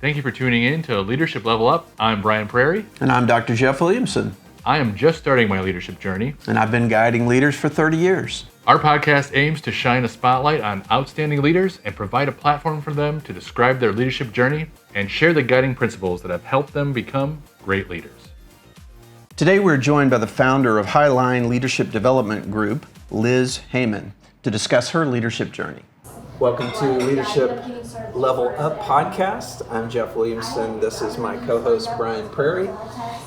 Thank you for tuning in to Leadership Level Up. I'm Brian Prairie. And I'm Dr. Jeff Williamson. I am just starting my leadership journey. And I've been guiding leaders for 30 years. Our podcast aims to shine a spotlight on outstanding leaders and provide a platform for them to describe their leadership journey and share the guiding principles that have helped them become great leaders. Today we're joined by the founder of Highline Leadership Development Group, Liz Hehman, to discuss her leadership journey. Welcome to Leadership Level Up podcast. I'm Jeff Williamson. This is my co-host Brian Prairie.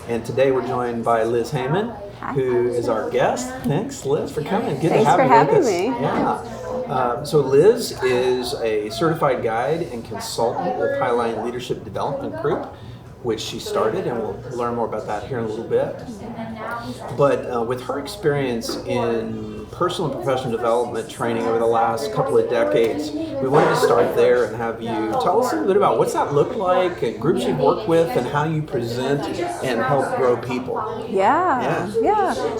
And today we're joined by Liz Hehman, who is our guest. Thanks, Liz, for coming. Good Thanks to have for you having with us. me. Yeah. So Liz is a certified guide and consultant with Highline Leadership Development Group, which she started, and we'll learn more about that here in a little bit. But with her experience in personal and professional development training over the last couple of decades, we wanted to start there and have you tell us a little bit about what's that look like and groups you've worked with and how you present and help grow people. Yeah.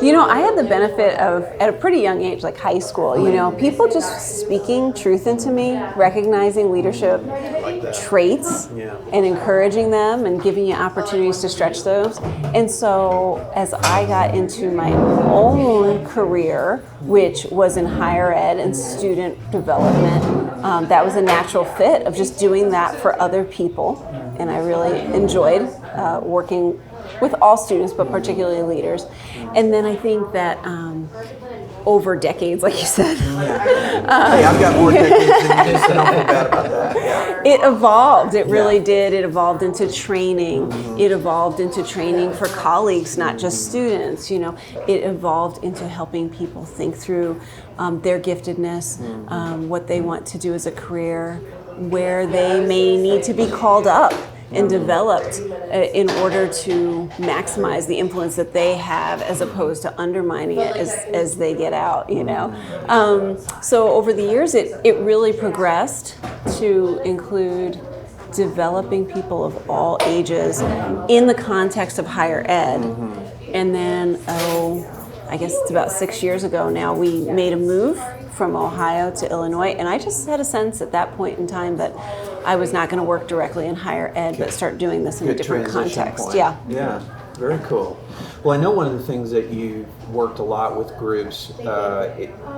You know, I had the benefit of, at a pretty young age, like high school, people just speaking truth into me, recognizing leadership traits and encouraging them and giving you opportunities to stretch those. And so as I got into my own career, which was in higher ed and student development, that was a natural fit of just doing that for other people. And I really enjoyed working with all students, but particularly leaders. And then I think that over decades, like you said. Hey, I've got more decades than you, so don't feel bad about that. Yeah. It evolved. It really did. It evolved into training. Mm-hmm. It evolved into training for colleagues, not just students. It evolved into helping people think through their giftedness, what they want to do as a career, where they may need to be called up and developed in order to maximize the influence that they have as opposed to undermining it as they get out, So over the years, it really progressed to include developing people of all ages in the context of higher ed. And then, I guess it's about 6 years ago now, we made a move from Ohio to Illinois, and I just had a sense at that point in time that I was not going to work directly in higher ed, but start doing this in a different context. Point. Yeah, very cool. Well, I know one of the things that you worked a lot with groups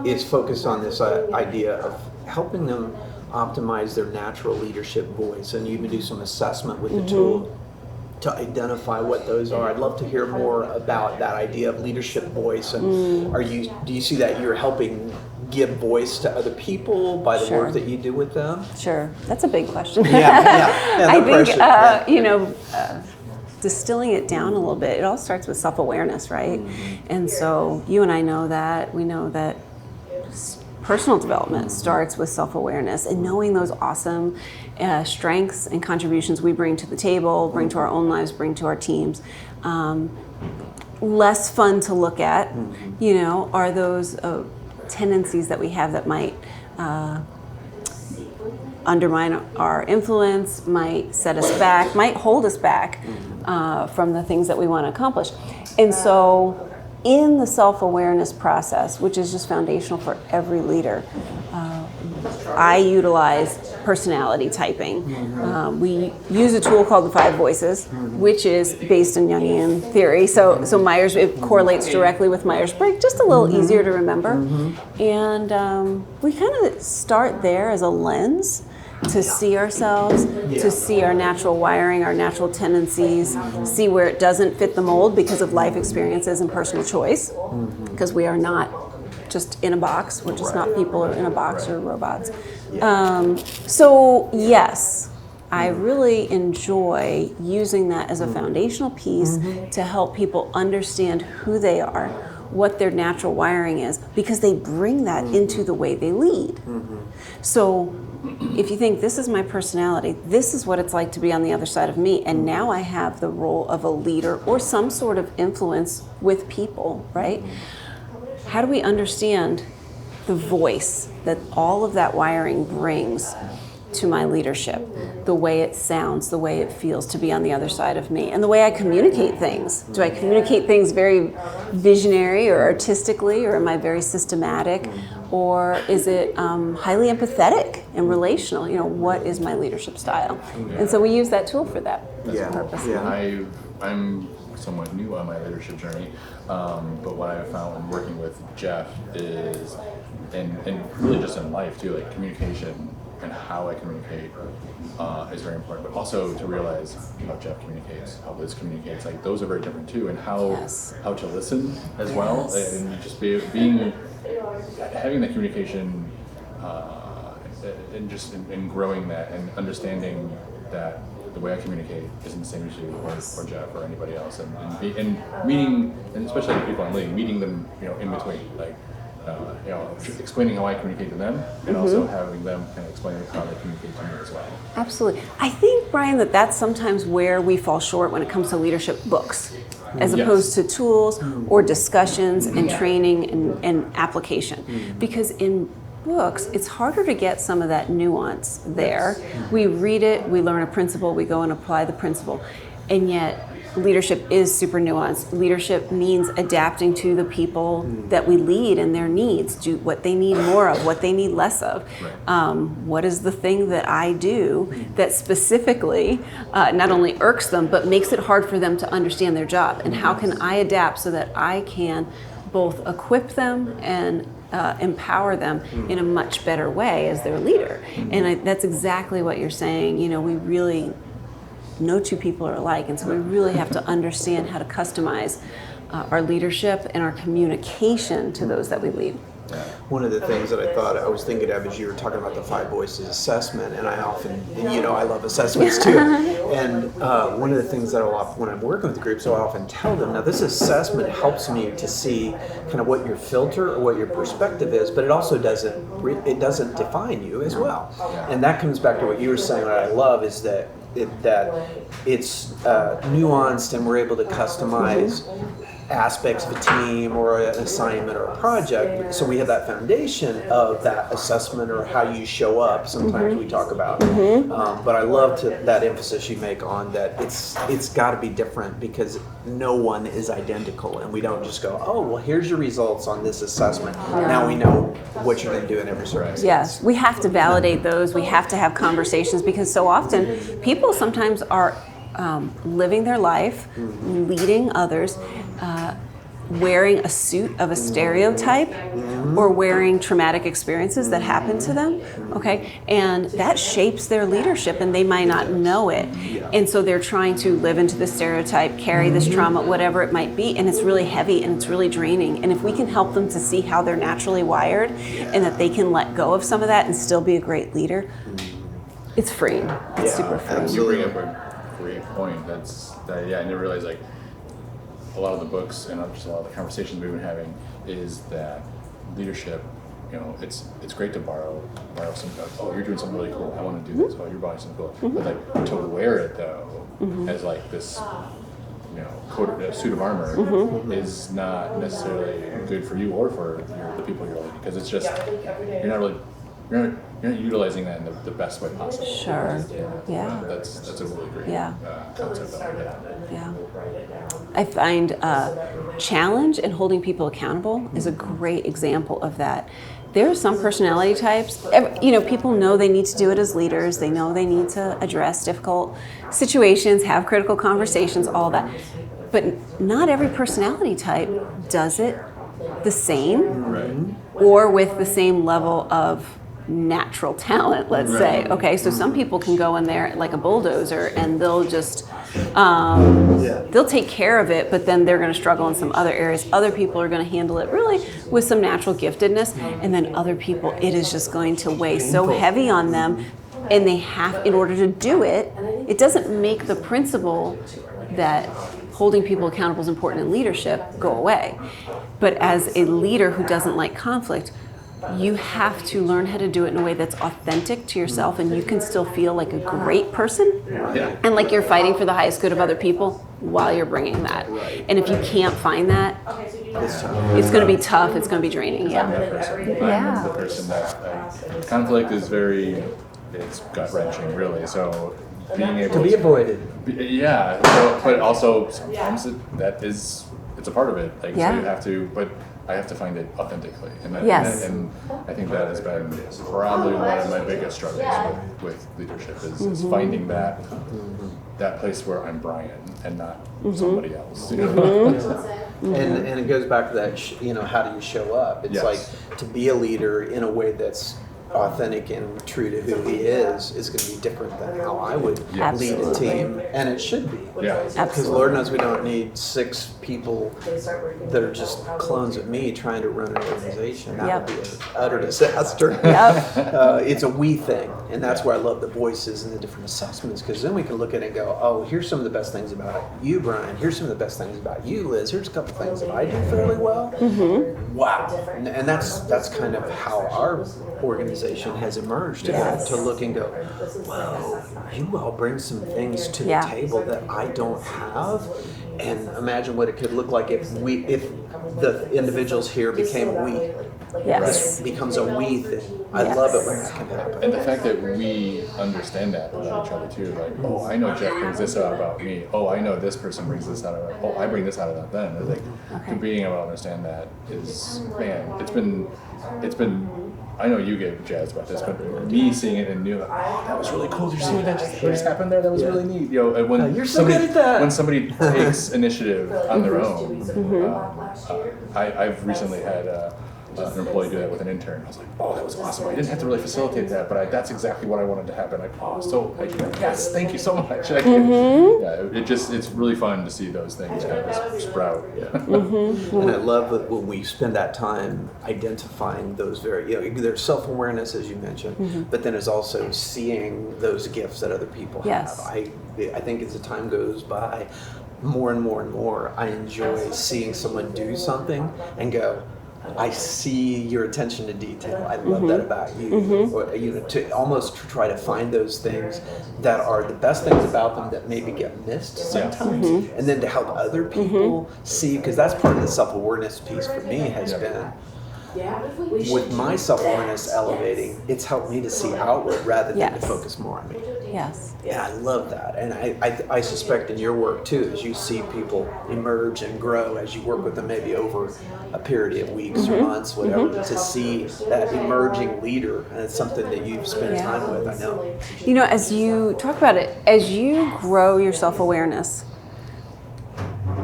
is focused on this idea of helping them optimize their natural leadership voice, and you even do some assessment with the tool to identify what those are. I'd love to hear more about that idea of leadership voice. And do you see that you're helping give voice to other people by the work that you do with them? Sure, that's a big question. I think distilling it down a little bit, it all starts with self-awareness, right? And so you and I know that. We know that personal development starts with self-awareness and knowing those awesome strengths and contributions we bring to the table, bring to our own lives, bring to our teams. Less fun to look at, are those tendencies that we have that might undermine our influence, might set us back, might hold us back from the things that we want to accomplish. And so in the self-awareness process, which is just foundational for every leader, I utilize personality typing. We use a tool called the 5 Voices, which is based in Jungian theory. So Myers, it correlates directly with Myers-Briggs, just a little easier to remember. And we kind of start there as a lens to see ourselves, to see our natural wiring, our natural tendencies, see where it doesn't fit the mold because of life experiences and personal choice, because we are not just in a box. We're just not people or in a box or robots. So yes, I really enjoy using that as a foundational piece to help people understand who they are, what their natural wiring is, because they bring that into the way they lead. So if you think, this is my personality, this is what it's like to be on the other side of me, and now I have the role of a leader or some sort of influence with people, right? How do we understand the voice that all of that wiring brings to my leadership, the way it sounds, the way it feels to be on the other side of me, and the way I communicate things? Do I communicate things very visionary or artistically, or am I very systematic, or is it highly empathetic? and relational. What is my leadership style? And so we use that tool for that purpose. Yeah. I'm somewhat new on my leadership journey, but what I found when working with Jeff is, and really just in life too, like communication and how I communicate is very important, but also to realize how Jeff communicates, how Liz communicates, like those are very different too, and how to listen as well, and just having that communication and growing that and understanding that the way I communicate isn't the same as you or Jeff or anybody else, and meeting, and especially the people I'm leading, meeting them, in between, like, explaining how I communicate to them, and also having them kind of explain how they communicate to me as well. Absolutely. I think, Brian, that's sometimes where we fall short when it comes to leadership books, as opposed to tools or discussions and training and application. Because in books, it's harder to get some of that nuance there. We read it, we learn a principle, we go and apply the principle. And yet, leadership is super nuanced. Leadership means adapting to the people that we lead and their needs, do what they need more of, what they need less of. What is the thing that I do that specifically not only irks them, but makes it hard for them to understand their job? And how can I adapt so that I can both equip them and empower them in a much better way as their leader? And that's exactly what you're saying. We really, no two people are alike, and so we really have to understand how to customize our leadership and our communication to those that we lead. One of the things that I was thinking of as you were talking about the 5 voices assessment, and I often, I love assessments too. And one of the things that when I'm working with groups, I often tell them, now this assessment helps me to see kind of what your filter or what your perspective is, but it also doesn't define you as well. And that comes back to what you were saying. What I love is that it's nuanced, and we're able to customize aspects of a team or an assignment or a project. So we have that foundation of that assessment or how you show up. Sometimes we talk about, but I love that emphasis you make on that. It's got to be different, because no one is identical, and we don't just go, oh, well, here's your results on this assessment. Now we know what you're going to do in every circumstance. Yes, we have to validate those. We have to have conversations, because so often people sometimes are living their life, leading others, wearing a suit of a stereotype, or wearing traumatic experiences that happen to them, and that shapes their leadership, and they might not know it. And so they're trying to live into the stereotype, carry this trauma, whatever it might be, and it's really heavy and it's really draining. And if we can help them to see how they're naturally wired, and that they can let go of some of that and still be a great leader, it's freeing. It's super freeing. You bring up a great point. I didn't realize, like, a lot of the books and just a lot of the conversations we've been having is that leadership, it's great to borrow some, oh, you're doing something really cool, I want to do this, oh, you're buying something cool. But like, to wear it though, as like this, suit of armor is not necessarily good for you or for the people you're leading, because it's just, you're not utilizing that in the best way possible. Sure. Yeah. That's a really great concept that we have. Yeah. I find challenge and holding people accountable is a great example of that. There are some personality types, people know they need to do it as leaders. They know they need to address difficult situations, have critical conversations, all that. But not every personality type does it the same or with the same level of natural talent, let's say. Okay, so some people can go in there like a bulldozer, and they'll just they'll take care of it, but then they're going to struggle in some other areas. Other people are going to handle it really with some natural giftedness, and then other people, it is just going to weigh so heavy on them, and they have, in order to do it, it doesn't make the principle that holding people accountable is important in leadership go away. But as a leader who doesn't like conflict, you have to learn how to do it in a way that's authentic to yourself, and you can still feel like a great person and like you're fighting for the highest good of other people while you're bringing that. And if you can't find that, it's going to be tough, it's going to be draining. I'm the person that conflict is it's gut-wrenching, really, so being able to be avoided. But also sometimes it's a part of it, like so you have to, but I have to find it authentically. And, Yes. and I think that has been probably one of my biggest struggles with leadership is finding that place where I'm Brian and not somebody else. You know? And it goes back to that, how do you show up? It's Yes. like to be a leader in a way that's authentic and true to who he is going to be different than how I would Yes. lead a team, and it should be. Yeah. Because Lord knows we don't need 6 people that are just clones of me trying to run an organization. That Yep. would be an utter disaster. Yep. It's a we thing, and that's where I love the voices and the different assessments, because then we can look at it and go, oh, here's some of the best things about you, Brian. Here's some of the best things about you, Liz. Here's a couple things that I do fairly well. Wow. And that's kind of how our organization has emerged to look and go, wow, you all bring some things to the table that I don't have, and imagine what it could look like if the individuals here became we. Yes. This becomes a we thing. I love it when that can happen. And the fact that we understand that about each other too, like, oh, I know Jeff brings this out about me. Oh, I know this person brings this out about. Oh, I bring this out about them. It's like being able to understand that is, man, it's been. I know you get jazzed about this, but me seeing it and like, oh, that was really cool. Did you see what just happened there? That was really neat. You know, and when you're so good at that. When somebody takes initiative on their own, I've recently had an employee do that with an intern. I was like, oh, that was awesome. I didn't have to really facilitate that, but that's exactly what I wanted to happen. Like, oh, so yes, thank you so much. It's really fun to see those things kind of sprout. And I love that when we spend that time identifying those there's self-awareness, as you mentioned, but then there's also seeing those gifts that other people have. I think as the time goes by, more and more and more, I enjoy seeing someone do something and go, I see your attention to detail. I love that about you. Or, to almost try to find those things that are the best things about them that maybe get missed sometimes, and then to help other people see, because that's part of the self-awareness piece for me has been. With my self-awareness elevating, it's helped me to see outward rather than to focus more on me. Yes. And I love that. And I suspect in your work too, as you see people emerge and grow, as you work with them maybe over a period of weeks or months, whatever, to see that emerging leader. And it's something that you've spent time with, I know. You know, as you talk about it, as you grow your self-awareness,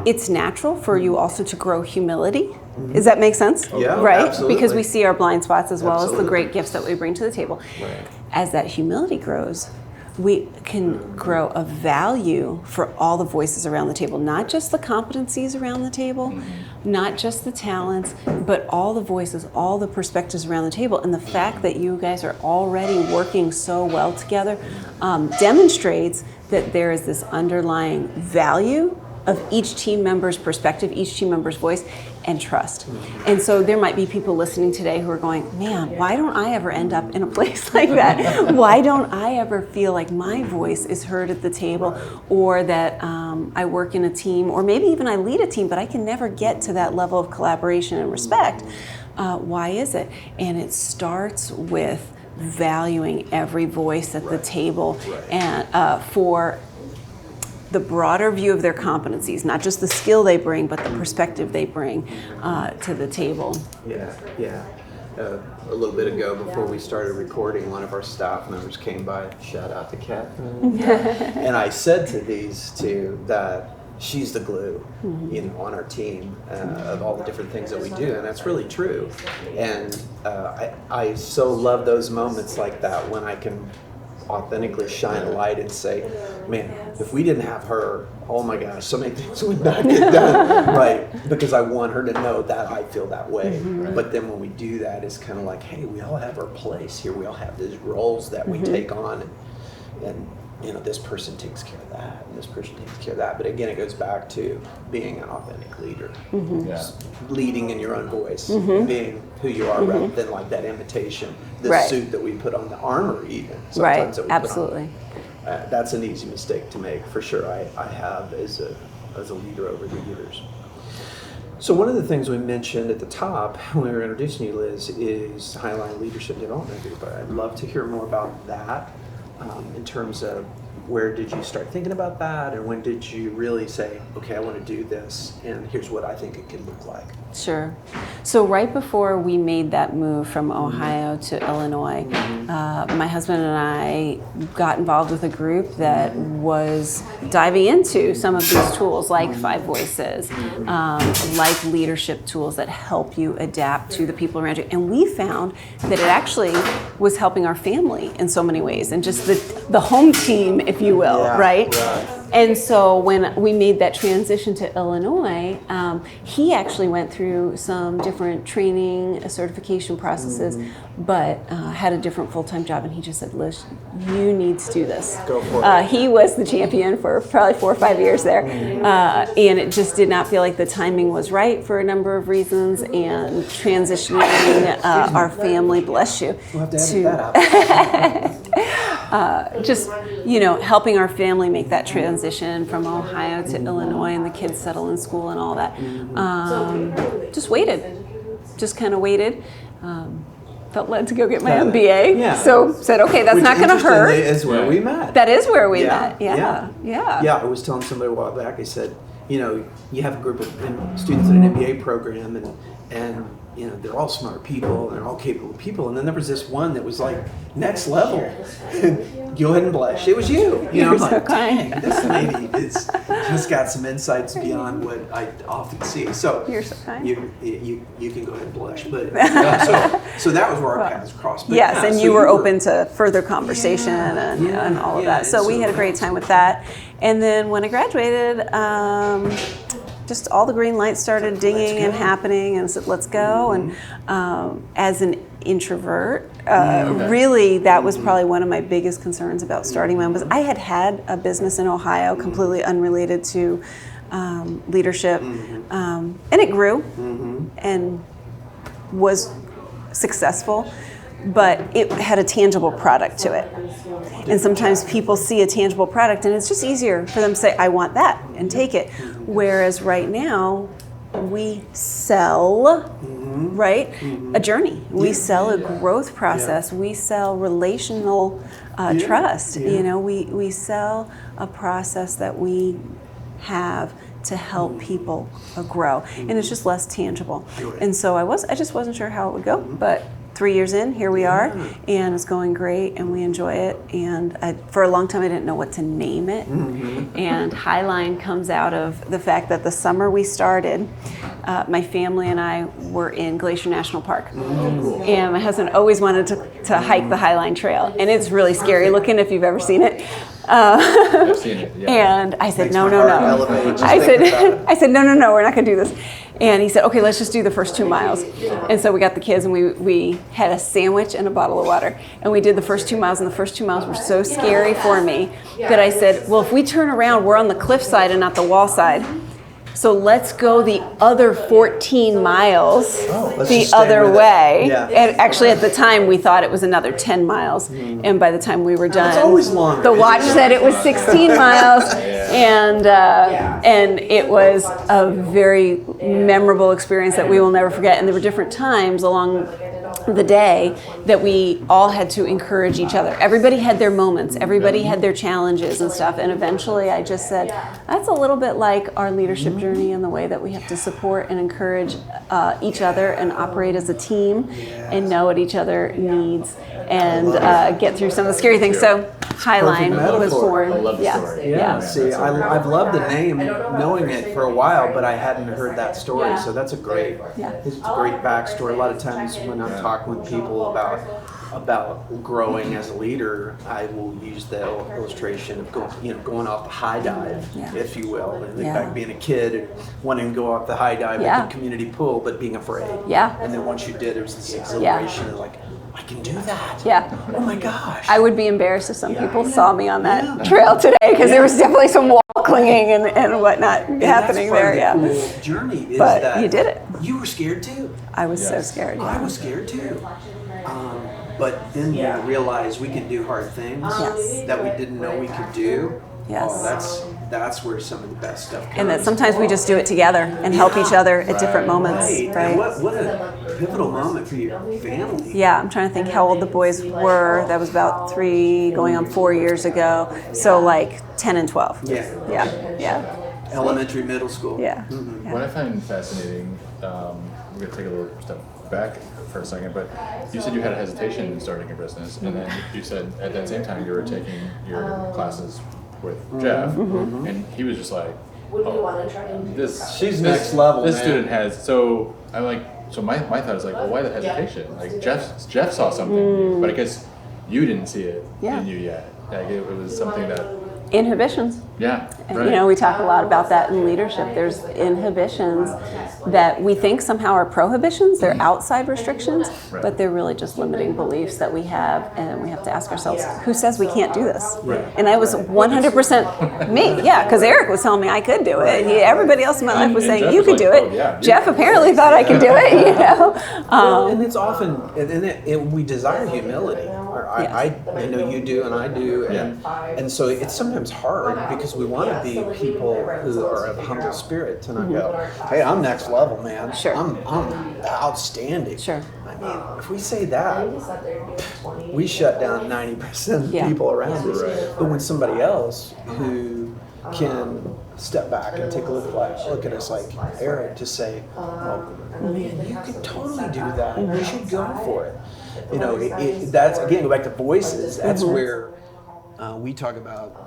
it's natural for you also to grow humility. Does that make sense? Yeah, right? absolutely. Because we see our blind spots as well as the Absolutely. great gifts that we bring to the table. Right. As that humility grows, we can grow a value for all the voices around the table, not just the competencies around the table, not just the talents, but all the voices, all the perspectives around the table. And the fact that you guys are already working so well together demonstrates that there is this underlying value of each team member's perspective, each team member's voice, and trust. And so there might be people listening today who are going, man, why don't I ever end up in a place like that? Why don't I ever feel like my voice is heard at the table, or that I work in a team, or maybe even I lead a team, but I can never get to that level of collaboration and respect? Why is it? And it starts with valuing every voice at the table and for the broader view of their competencies, not just the skill they bring, but the perspective they bring to the table. Yeah. A little bit ago, before we started recording, one of our staff members came by, shout out to Catherine, and I said to these two that she's the glue, on our team of all the different things that we do, and that's really true. And I so love those moments like that when I can authentically shine a light and say, man, if we didn't have her, oh my gosh, so many things would not get done, right? Because I want her to know that I feel that way. But then when we do that, it's kind of like, hey, we all have our place here. We all have these roles that we take on, and this person takes care of that, and this person takes care of that. But again, it goes back to being an authentic leader, leading in your own voice, being who you are, rather than like that imitation, the suit that we put on, the armor even. Sometimes that we Absolutely. put on. That's an easy mistake to make, for sure. I have as a leader over the years. So one of the things we mentioned at the top when we were introducing you, Liz, is Highline Leadership Development Group. I'd love to hear more about that. In terms of where did you start thinking about that, and when did you really say, okay, I want to do this, and here's what I think it could look like? Sure. So right before we made that move from Ohio to Illinois, my husband and I got involved with a group that was diving into some of these tools, like 5 Voices, like leadership tools that help you adapt to the people around you. And we found that it actually was helping our family in so many ways, and just the home team, if you will, right? And so when we made that transition to Illinois, he actually went through some different training, certification processes, but had a different full-time job. And he just said, Liz, you need to do this. Go for it. He was the champion for probably 4 or 5 years there. And it just did not feel like the timing was right for a number of reasons. And transitioning our family, bless you, We'll have to edit that out. just, helping our family make that transition from Ohio to Illinois, and the kids settle in school and all that. Just waited. Just kind of waited. Felt led to go get my MBA. Yeah. So said, okay, that's not going to hurt. Is where we met. That is where we met. Yeah. I was telling somebody a while back, I said, you have a group of students in an MBA program, and they're all smart people, and they're all capable people, and then there was this one that was like next level. Go ahead and blush. It was you. You're I'm so like, kind. dang, this lady is just got some insights beyond what I often see. So You're so kind. You can go ahead and blush, but so that was where our paths crossed. But Yes, yeah, and so you were open to further conversation and all of that. So we had a great time with that. And then when I graduated, just all the green lights started dinging and happening, and said, let's go. And as an introvert, really that was probably one of my biggest concerns about starting my own business. I had a business in Ohio completely unrelated to leadership, and it grew and was successful, but it had a tangible product to it. And sometimes people see a tangible product and it's just easier for them to say, I want that, and take it. Whereas right now, we sell, right? A journey. We sell a growth process. We sell relational trust. We sell a process that we have to help people grow, and it's just less tangible. And so I just wasn't sure how it would go, but 3 years in, here we are, and it's going great, and we enjoy it. And for a long time, I didn't know what to name it. And Highline comes out of the fact that the summer we started, my family and I were in Glacier National Park. And my husband always wanted to hike the Highline Trail, and it's really scary looking if you've ever seen it. I've seen it. Yeah. And I said, no. Elevate, I said, no, we're not going to do this. And he said, okay, let's just do the first 2 miles. And so we got the kids, and we had a sandwich and a bottle of water. And we did the first 2 miles, and the first 2 miles were so scary for me that I said, well, if we turn around, we're on the cliff side and not the wall side. So let's go the other 14 miles the other way. Yeah. And actually, at the time, we thought it was another 10 miles. And by the time we were done, It's always longer. the watch said it was 16 miles. And it was a very memorable experience that we will never forget. And there were different times along the day that we all had to encourage each other. Everybody had their moments. Everybody had their challenges and stuff. And eventually I just said, that's a little bit like our leadership journey in the way that we have to support and encourage each other and operate as a team and know what each other needs and get through some of the scary things. So Highline was born. I love the story. Yeah. See, I've loved the name, knowing it for a while, but I hadn't heard that story. So that's it's a great backstory. A lot of times when I'm talking with people about growing as a leader, I will use the illustration of going off the high dive, if you will. And back being a kid and wanting to go off the high dive at the community pool, but being afraid. Yeah. And then once you did, it was this exhilaration and like, I can do that. Yeah. Oh my gosh. I would be embarrassed if some people saw me on that trail today, because there was definitely some wall clinging and whatnot happening there. Yeah. The cool journey is but that you did it. You were scared too. I was so scared. Yeah. I was scared too. But then you realize we can do hard things that we didn't know we could do. Yes. Oh, that's where some of the best stuff comes. And that sometimes we just do it together and help each other at different moments, And right? what a pivotal moment for your family. Yeah, I'm trying to think how old the boys were. That was about 3 going on 4 years ago. So like 10 and 12. Yeah. Elementary, middle school. Yeah. What I find fascinating, we're going to take a little step back for a second, but you said you had a hesitation in starting a business, and then you said at that same time you were taking your classes with Jeff, and he was just like, She's next level, This man. student has, so I'm like, so my thought is like, well, why the hesitation? Like Jeff saw something in you, but I guess you didn't see it in you yet. Like it was something that, Inhibitions. yeah, And, right. you know, we talk a lot about that in leadership. There's inhibitions that we think somehow are prohibitions. They're outside restrictions, Right. but they're really just limiting beliefs that we have, and we have to ask ourselves, who says we can't do this? And I was 100% me, because Eric was telling me I could do it. Everybody else in my life was And saying Jeff you was could do like, it. "Oh, yeah, Jeff apparently thought I could do it, you know. Well, and it's often, and we desire humility. Or I know you do, and I do, and so it's sometimes hard because we want to be people who are of humble spirit, and I go, hey, I'm next level, man. Sure. I'm outstanding. Sure. I mean, if we say that, we shut down 90% of the people around us. Right. But when somebody else who can step back and take a look at us like Eric to say, oh man, you could totally do that. You should go for it. You know, that's again, go back to voices. That's where we talk about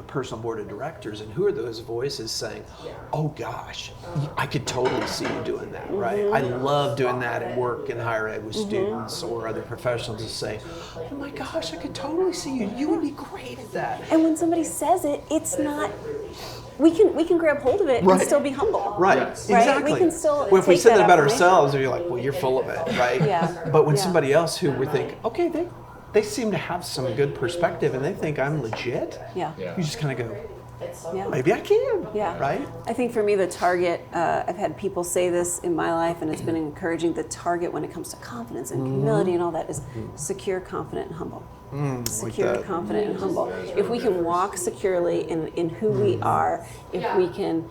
personal board of directors, and who are those voices saying, oh gosh, I could totally see you doing that, right? I love doing that at work in higher ed with students or other professionals to say, oh my gosh, I could totally see you. You would be great at that. And when somebody says it, it's not. We can grab hold of it and still be humble. Right, Yes. Right? exactly. We can still well, if we take said that that about affirmation. ourselves, you're like, well, you're full of it, right? Yeah. But when Yeah. somebody else who we think, okay, they seem to have some good perspective and they think I'm legit, Yeah. Yeah. you just kind of go, Yeah. maybe I can, Yeah. right? I think for me, the target, I've had people say this in my life, and it's been encouraging. The target when it comes to confidence and humility and all that is secure, confident, and humble. Secure, that. confident, and humble. If we can walk securely in who we are, if we can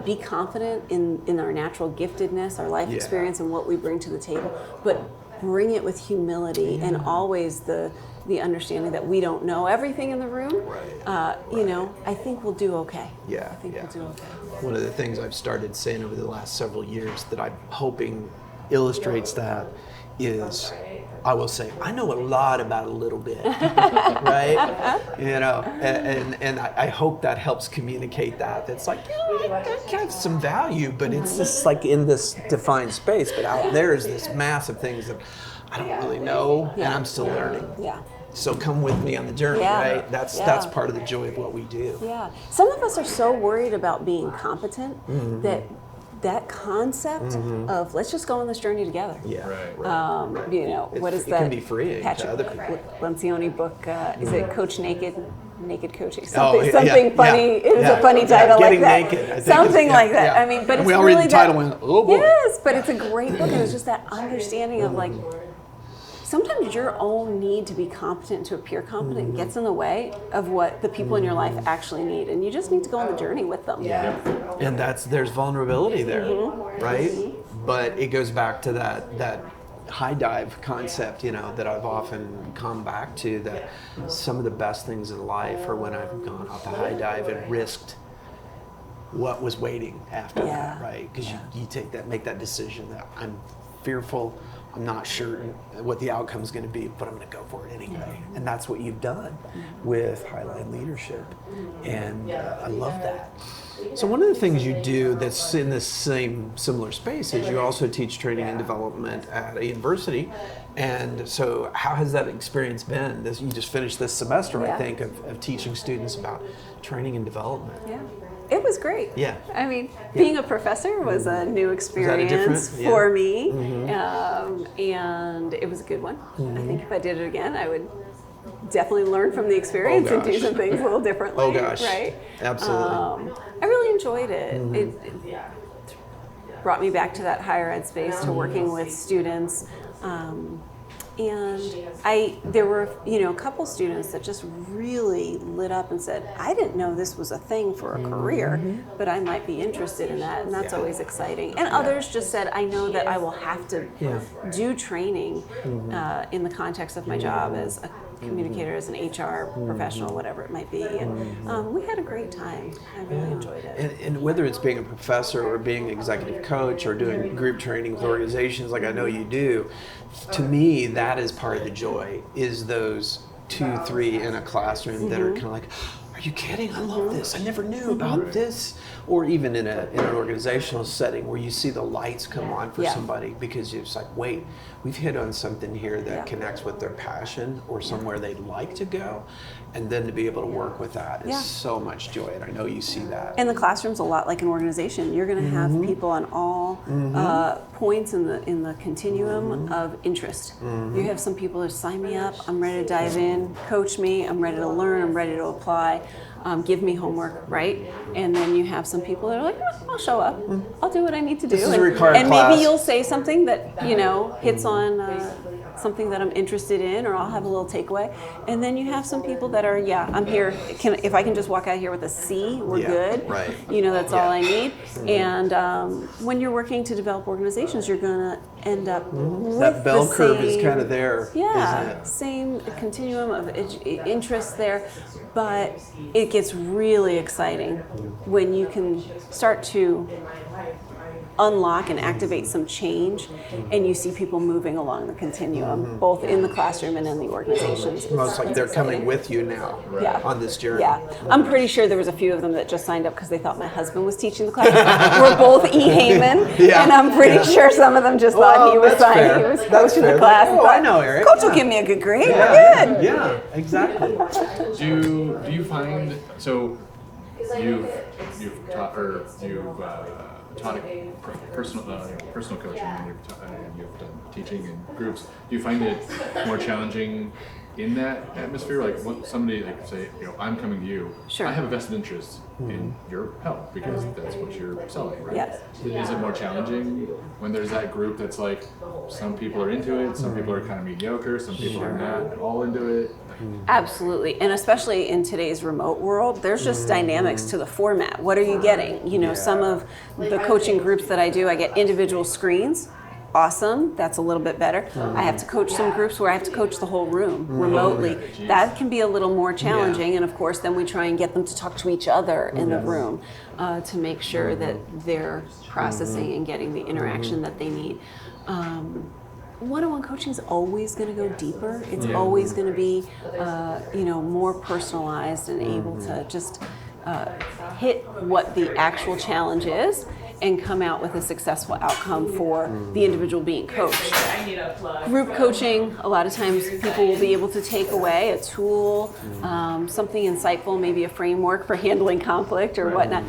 be confident in our natural giftedness, our life experience, and what we bring to the table, but bring it with humility and always the understanding that we don't know everything in the room, I think we'll do okay. Yeah, I think we'll do okay. One of the things I've started saying over the last several years that I'm hoping illustrates that is, I will say, I know a lot about a little bit, right? And I hope that helps communicate that. It's like, that has some value, but it's just like in this defined space, but out there is this massive things that I don't really know, and I'm still learning. Yeah. So come with me on the journey, right? That's part of the joy of what we do. Yeah. Some of us are so worried about being competent that concept of let's just go on this journey together. Yeah. Right. What is It that? can be freeing to Patrick other people. Lencioni book. Is it Coach Naked? Naked coaching. Oh, Something funny. It was a funny title Getting like that. Naked, I think Something it's- like that. yeah. I mean, but And it's we all really read the title that, and went, oh boy. Yes, but it's a great book, and it's just that understanding of like. Sometimes your own need to be competent, to appear competent, gets in the way of what the people in your life actually need, and you just need to go on the journey with them. And there's vulnerability there, right? But it goes back to that high dive concept, that I've often come back to, that some of the best things in life are when I've gone off the high dive and risked what was waiting after that, right? Because you make that decision that I'm fearful, I'm not sure what the outcome is going to be, but I'm going to go for it anyway. And that's what you've done with Highline Leadership. And I love that. So one of the things you do that's in this similar space is you also teach training and development at a university. And so how has that experience been? You just finished this semester, I think, of teaching students about training and development. Yeah. It was great. Yeah. I mean, being a professor was a new experience for me, and it was a good one. I think if I did it again, I would definitely learn from the experience and do some things a little differently. Oh gosh. Right? Absolutely. I really enjoyed it. It brought me back to that higher ed space, to working with students. And there were, a couple students that just really lit up and said, I didn't know this was a thing for a career, but I might be interested in that, and that's always exciting. And others just said, I know that I will have to do training in the context of my job as a communicator, as an HR professional, whatever it might be. And we had a great time. I really enjoyed it. And whether it's being a professor or being an executive coach or doing group training with organizations like I know you do, to me, that is part of the joy, is those 2, 3 in a classroom that are kind of like, are you kidding? I love this. I never knew about this. Or even in an organizational setting where you see the lights come on for somebody because it's like, wait, we've hit on something here that connects with their passion or somewhere they'd like to go. And then to be able to work with that is so much joy. And I know you see that. And the classroom's a lot like an organization. You're going to have people on all points in the continuum of interest. You have some people who sign me up, I'm ready to dive in, coach me, I'm ready to learn, I'm ready to apply. Give me homework, right? And then you have some people that are like, I'll show up. I'll do what I need to do. This is a required and class. Maybe you'll say something that, hits on something that I'm interested in, or I'll have a little takeaway. And then you have some people that are, I'm here. If I can just walk out here with a C, we're good. Right. That's all I need. And when you're working to develop organizations, you're going to end up with that bell the curve same, is kind of there, isn't it? Same continuum of interest there. But it gets really exciting when you can start to unlock and activate some change, and you see people moving along the continuum, both in the classroom and in the organizations. Almost like they're coming with you now on this journey. Yeah, I'm pretty sure there was a few of them that just signed up because they thought my husband was teaching the class. We're both Hehman, and I'm pretty sure some of them just thought he was coaching the class. Oh, I know, Eric. Coach will give me a good grade. We're good. Yeah, exactly. Do you find, so you've taught personal coaching, and you've done teaching in groups. Do you find it more challenging in that atmosphere? Like somebody like say, I'm coming to you. Sure. I have a vested interest in your help because that's what you're selling, right? Yes. Is it more challenging when there's that group that's like, some people are into it, some people are kind of mediocre, some people are not all into it? Absolutely, and especially in today's remote world, there's just dynamics to the format. What are you getting? Some of the coaching groups that I do, I get individual screens. Awesome, that's a little bit better. I have to coach some groups where I have to coach the whole room remotely. That can be a little more challenging, and of course then we try and get them to talk to each other in the room to make sure that they're processing and getting the interaction that they need. One-on-one coaching is always going to go deeper. It's always going to be, more personalized and able to just hit what the actual challenge is and come out with a successful outcome for the individual being coached. Group coaching, a lot of times people will be able to take away a tool, something insightful, maybe a framework for handling conflict or whatnot,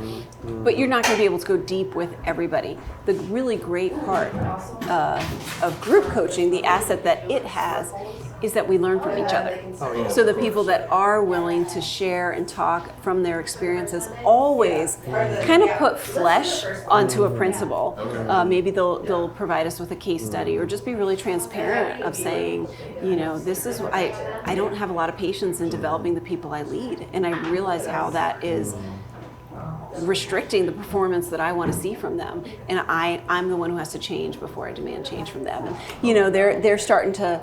but you're not going to be able to go deep with everybody. The really great part of group coaching, the asset that it has, is that we learn from each other. So the people that are willing to share and talk from their experiences always kind of put flesh onto a principle. Maybe they'll provide us with a case study or just be really transparent of saying, this is, I don't have a lot of patience in developing the people I lead, and I realize how that is restricting the performance that I want to see from them, and I'm the one who has to change before I demand change from them. And they're starting to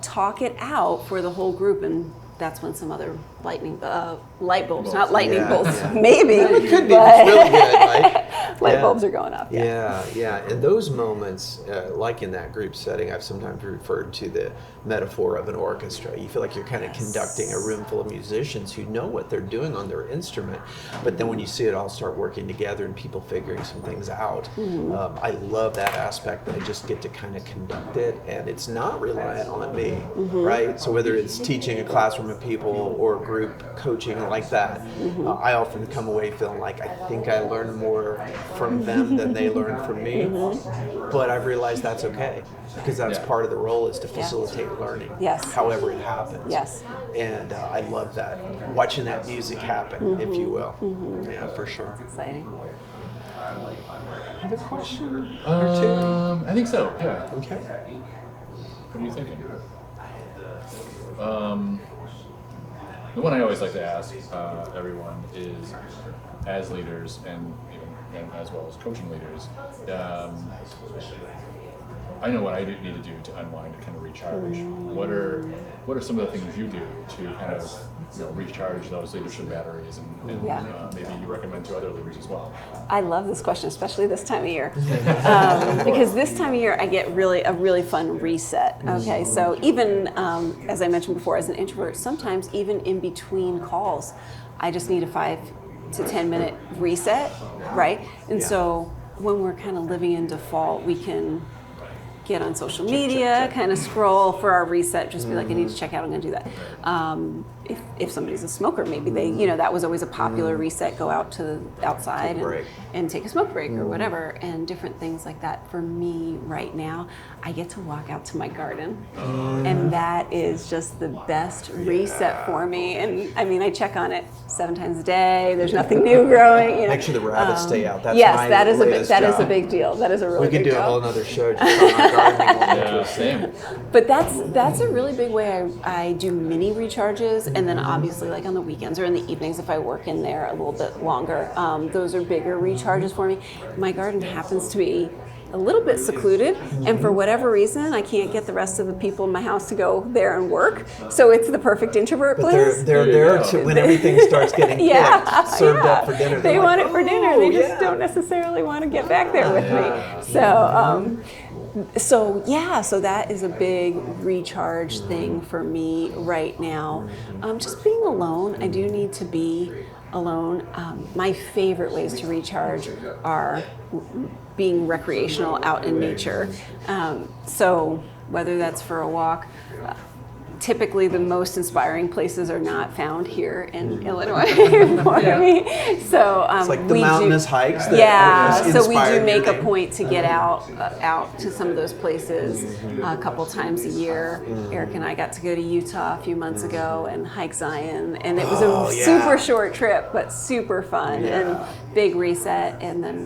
talk it out for the whole group, and that's when some other light bulbs, not lightning bolts, maybe. It could be. It's really good, right? Light bulbs are going off. Yeah. In those moments, like in that group setting, I've sometimes referred to the metaphor of an orchestra. You feel like you're kind of conducting a room full of musicians who know what they're doing on their instrument, but then when you see it all start working together and people figuring some things out, I love that aspect that I just get to kind of conduct it, and it's not reliant on me, right? So whether it's teaching a classroom of people or group coaching like that, I often come away feeling like I think I learn more from them than they learn from me, but I've realized that's okay, because that's part of the role, is to facilitate learning, however it happens. And I love that, watching that music happen, if you will. Yeah, for sure. It's exciting. Another question or two? I think so, yeah. Okay. What are you thinking? The one I always like to ask everyone is, as leaders and even as well as coaching leaders, I know what I need to do to unwind, to kind of recharge. What are some of the things you do to kind of recharge those leadership batteries, and maybe you recommend to other leaders as well? I love this question, especially this time of year, because this time of year I get a really fun reset. Okay, so even as I mentioned before, as an introvert, sometimes even in between calls, I just need a 5 to 10 minute reset, right? And so when we're kind of living in default, we can get on social media, kind of scroll for our reset, just be like, I need to check out, I'm going to do that. If somebody's a smoker, maybe they, that was always a popular reset, go out to outside and take a smoke break or whatever, and different things like that. For me right now, I get to walk out to my garden, and that is just the best reset for me. And I mean, I check on it 7 times a day. There's nothing new growing. Make sure the rabbits stay out. That's yes, my that is job. a big deal. That is a really big deal. We could do a whole other show just on our gardening. Same. But that's a really big way I do mini recharges, and then obviously like on the weekends or in the evenings if I work in there a little bit longer, those are bigger recharges for me. My garden happens to be a little bit secluded, and for whatever reason I can't get the rest of the people in my house to go there and work, so it's the perfect introvert place. They're there when everything starts getting served up for dinner. They want it for dinner. They just don't necessarily want to get back there with me. So that is a big recharge thing for me right now. Just being alone. I do need to be alone. My favorite ways to recharge are being recreational out in nature. So whether that's for a walk, typically the most inspiring places are not found here in Illinois for me. So it's like the mountainous hikes that so we do make a point to get out to some of those places a couple times a year. Eric and I got to go to Utah a few months ago and hike Zion, and it was a super short trip but super fun and big reset. And then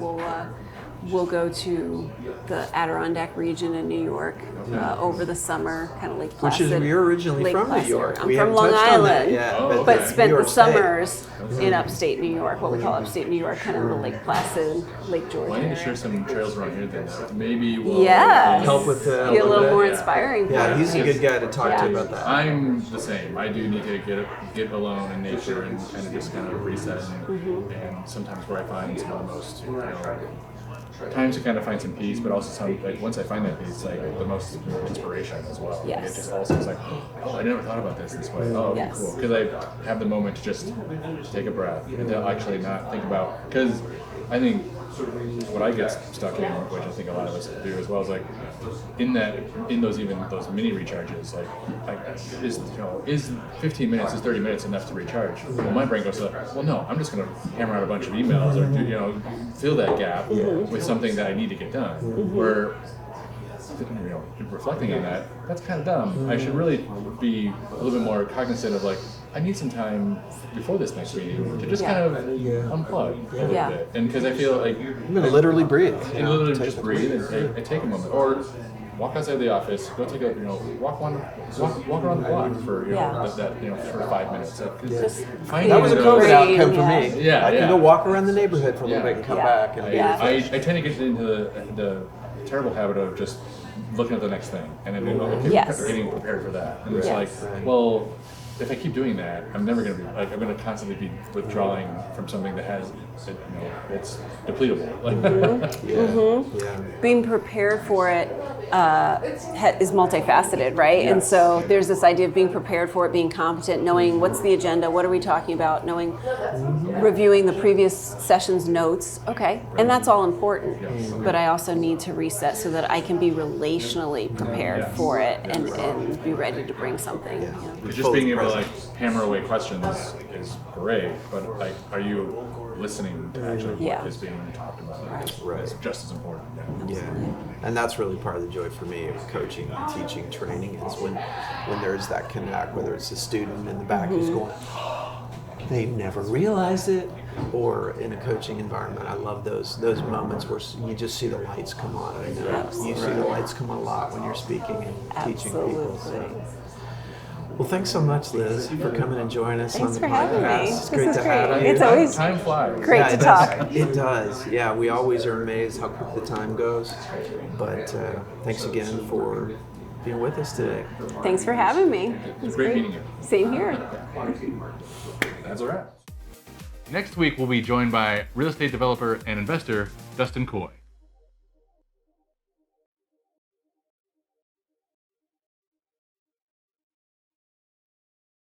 we'll go to the Adirondack region in New York over the summer, kind of Lake Placid. Which is, you're originally from New York. I'm from Long Island, but spent the State. summers in upstate New York, what we call upstate New York, kind of the Lake Placid, Lake George Well, I need to area. share some trails around here then. Maybe we'll help with be a little more inspiring. Yeah, he's a good guy to talk to about that. I'm the same. I do need to get alone in nature and kind of reset. And sometimes where I find some of the most times to kind of find some peace, but also once I find that peace, like the most inspiration as well. Yes. It just also is like, I never thought about this way. Oh, Yes. cool. Because I have the moment to just take a breath and to actually not think about, because I think what I get stuck in, which I think a lot of us do as well, is like in those mini recharges, is 15 minutes, is 30 minutes enough to recharge? Well, my brain goes well, no, I'm just going to hammer out a bunch of emails or fill that gap with something that I need to get done. Where reflecting on that, that's kind of dumb. I should really be a little bit more cognizant of I need some time before this next meeting to just kind of unplug a little bit, and because I feel like I'm gonna literally breathe. And literally just breathe and take a moment, or walk outside the office, go take a walk around the block for for 5 minutes. That was a COVID outcome for me. Yeah, I can go walk around the neighborhood for a little bit and come back. And I tend to get into the terrible habit of just looking at the next thing and then getting prepared for that. And it's well, if I keep doing that, I'm never going to be I'm going to constantly be withdrawing from something that has it's depletable. Being prepared for it is multifaceted, right? Yes. And so there's this idea of being prepared for it, being competent, knowing what's the agenda, what are we talking about, reviewing the previous session's notes, and that's all important. Yes. But I also need to reset so that I can be relationally prepared for it and be ready to bring something. Just being able to hammer away questions is great, but are you listening to actually what is being talked about? Right. It's just as important. And that's really part of the joy for me of coaching, teaching, training is when there's that connect, whether it's a student in the back who's going, they never realized it, or in a coaching environment. I love those moments where you just see the lights come on. I know you see the lights come on a lot when you're speaking and teaching people. So. Well, thanks so much, Liz, for coming and joining us on the for having me. podcast. It's This great is to great. have you. It's always Time flies. great Yeah, to it talk. does. It does. Yeah, we always are amazed how quick the time goes. But thanks again for being with us today. Thanks for having me. It's great meeting you. Same here. That's a wrap. Next week, we'll be joined by real estate developer and investor Dustin Coy.